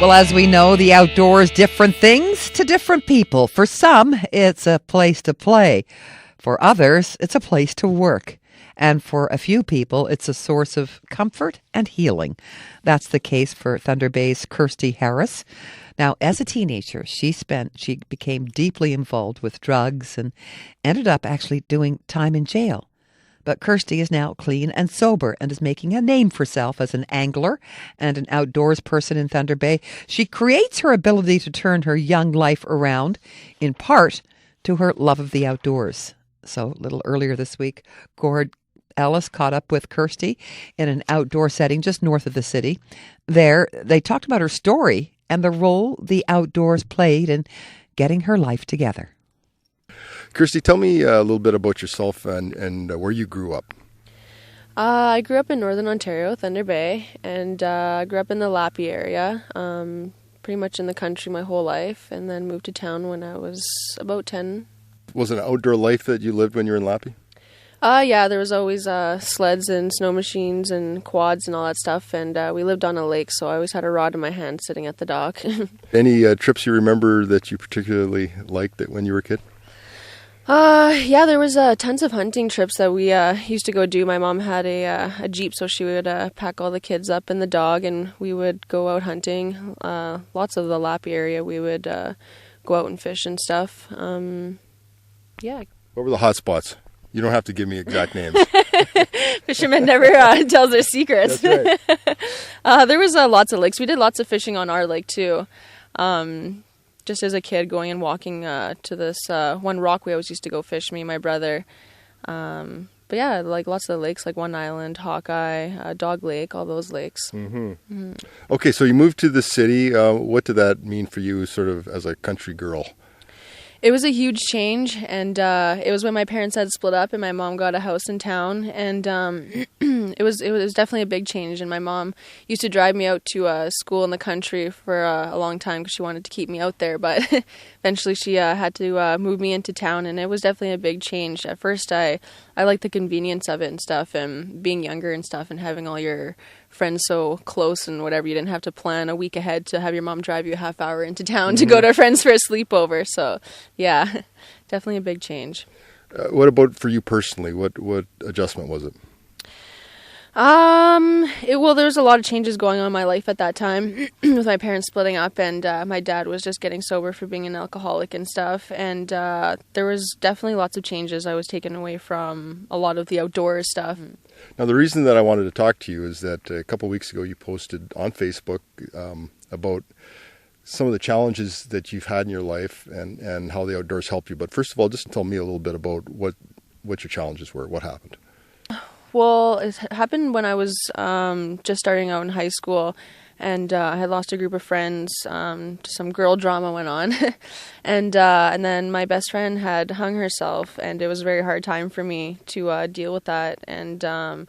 Well, as we know, the outdoors, different things to different people. For some, it's a place to play. For others, it's a place to work. And for a few people, it's a source of comfort and healing. That's the case for Thunder Bay's KIRSTI Harris. Now, as a teenager, she became deeply involved with drugs and ended up actually doing time in jail. But KIRSTI is now clean and sober and is making a name for herself as an angler and an outdoors person in Thunder Bay. She creates her ability to turn her young life around, in part to her love of the outdoors. So a little earlier this week, Gord Ellis caught up with KIRSTI in an outdoor setting just north of the city. There, they talked about her story and the role the outdoors played in getting her life together. KIRSTI, tell me a little bit about yourself and where you grew up. I grew up in Northern Ontario, Thunder Bay, and grew up in the Lappy area, pretty much in the country my whole life, and then moved to town when I was about 10. Was it an outdoor life that you lived when you were in Lappy? Yeah, there was always sleds and snow machines and quads and all that stuff, and we lived on a lake, so I always had a rod in my hand sitting at the dock. Any trips you remember that you particularly liked when you were a kid? Yeah, there was tons of hunting trips that we used to go do. My mom had a Jeep, so she would pack all the kids up and the dog, and we would go out hunting. Lots of the Lappy area, we would go out and fish and stuff. Yeah. What were the hot spots? You don't have to give me exact names. Fishermen never tells their secrets. That's right. There was lots of lakes. We did lots of fishing on our lake, too. Just as a kid, going and walking to this one rock we always used to go fish, me and my brother. But yeah, like lots of the lakes, like One Island, Hawkeye, Dog Lake, all those lakes. Mm-hmm. Mm-hmm. Okay, so you moved to the city. What did that mean for you sort of as a country girl? It was a huge change, and it was when my parents had split up and my mom got a house in town, and it was definitely a big change. And my mom used to drive me out to school in the country for a long time because she wanted to keep me out there, but eventually she had to move me into town, and it was definitely a big change. At first, I liked the convenience of it and stuff, and being younger and stuff, and having all your friends so close and whatever. You didn't have to plan a week ahead to have your mom drive you a half hour into town to go to friends for a sleepover. So yeah, definitely a big change. What about for you personally? What adjustment was it? Well, there was a lot of changes going on in my life at that time with my parents splitting up, and my dad was just getting sober for being an alcoholic and stuff, and there was definitely lots of changes. I was taken away from a lot of the outdoors stuff. Now, the reason that I wanted to talk to you is that a couple of weeks ago you posted on Facebook about some of the challenges that you've had in your life and how the outdoors helped you. But first of all, just tell me a little bit about what your challenges were. What happened? Well, it happened when I was just starting out in high school, and I had lost a group of friends. Some girl drama went on, and then my best friend had hung herself, and it was a very hard time for me to deal with that. And I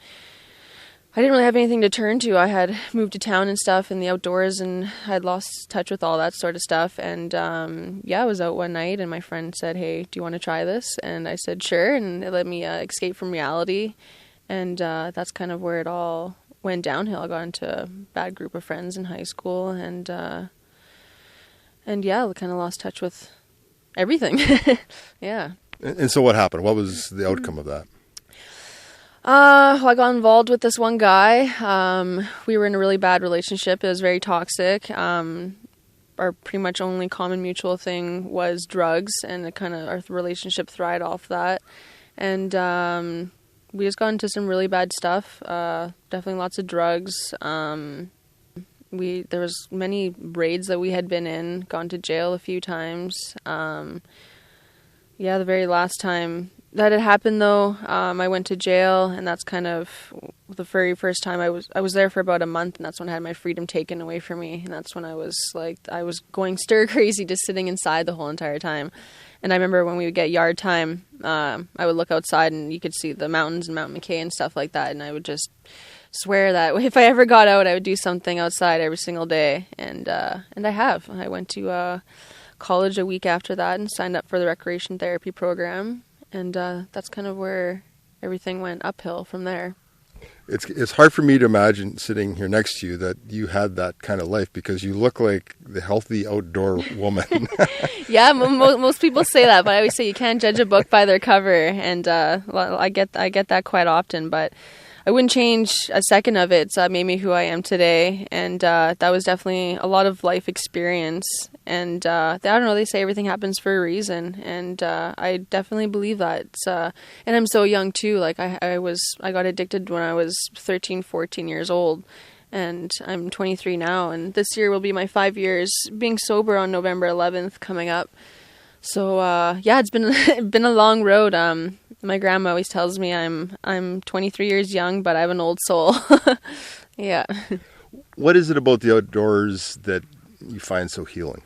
didn't really have anything to turn to. I had moved to town and stuff in the outdoors, and I had lost touch with all that sort of stuff. And I was out one night, and my friend said, "Hey, do you want to try this?" And I said, "Sure," and it let me escape from reality. And that's kind of where it all went downhill. I got into a bad group of friends in high school, and yeah, I kind of lost touch with everything. Yeah. And so what happened? What was the outcome of that? Well, I got involved with this one guy. We were in a really bad relationship. It was very toxic. Our pretty much only common mutual thing was drugs, and our relationship thrived off that. And we just got into some really bad stuff. Definitely lots of drugs. There was many raids that we had been in, gone to jail a few times. The very last time that had happened, though, I went to jail, and that's kind of the very first time I was there for about a month, and that's when I had my freedom taken away from me, and that's when I was going stir crazy, just sitting inside the whole entire time. And I remember when we would get yard time, I would look outside and you could see the mountains and Mount McKay and stuff like that. And I would just swear that if I ever got out, I would do something outside every single day. And I have. I went to college a week after that and signed up for the recreation therapy program. And that's kind of where everything went uphill from there. It's hard for me to imagine sitting here next to you that you had that kind of life, because you look like the healthy outdoor woman. Yeah, most people say that, but I always say you can't judge a book by their cover, and I get that quite often. But I wouldn't change a second of it. So it made me who I am today, and that was definitely a lot of life experience. And I don't know, they say everything happens for a reason, and I definitely believe that. And I'm so young too. Like I got addicted when I was 13, 14 years old, and I'm 23 now. And this year will be my 5 years being sober on November 11th coming up. So yeah, it's been a long road. My grandma always tells me I'm 23 years young, but I have an old soul. Yeah. What is it about the outdoors that you find so healing?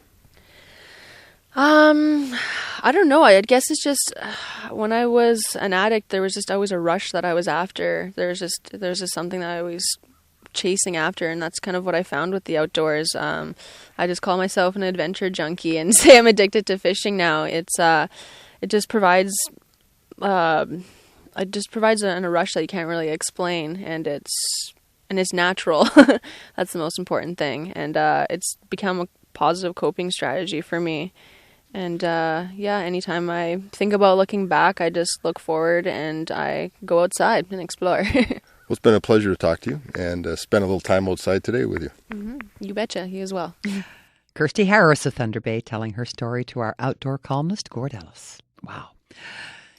I don't know. I guess it's just when I was an addict, there was just always a rush that I was after. There's just something that I was chasing after, and that's kind of what I found with the outdoors. I just call myself an adventure junkie and say I'm addicted to fishing now. It just provides a rush that you can't really explain, and it's natural. That's the most important thing, and it's become a positive coping strategy for me. And yeah, anytime I think about looking back, I just look forward and I go outside and explore. Well, it's been a pleasure to talk to you and spend a little time outside today with you. Mm-hmm. You betcha. You as well. KIRSTI Harris of Thunder Bay telling her story to our outdoor columnist, Gord Ellis. Wow.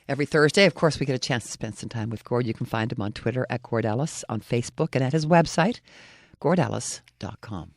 Every Thursday, of course, we get a chance to spend some time with Gord. You can find him on Twitter at Gord Ellis, on Facebook, and at his website, gordellis.com.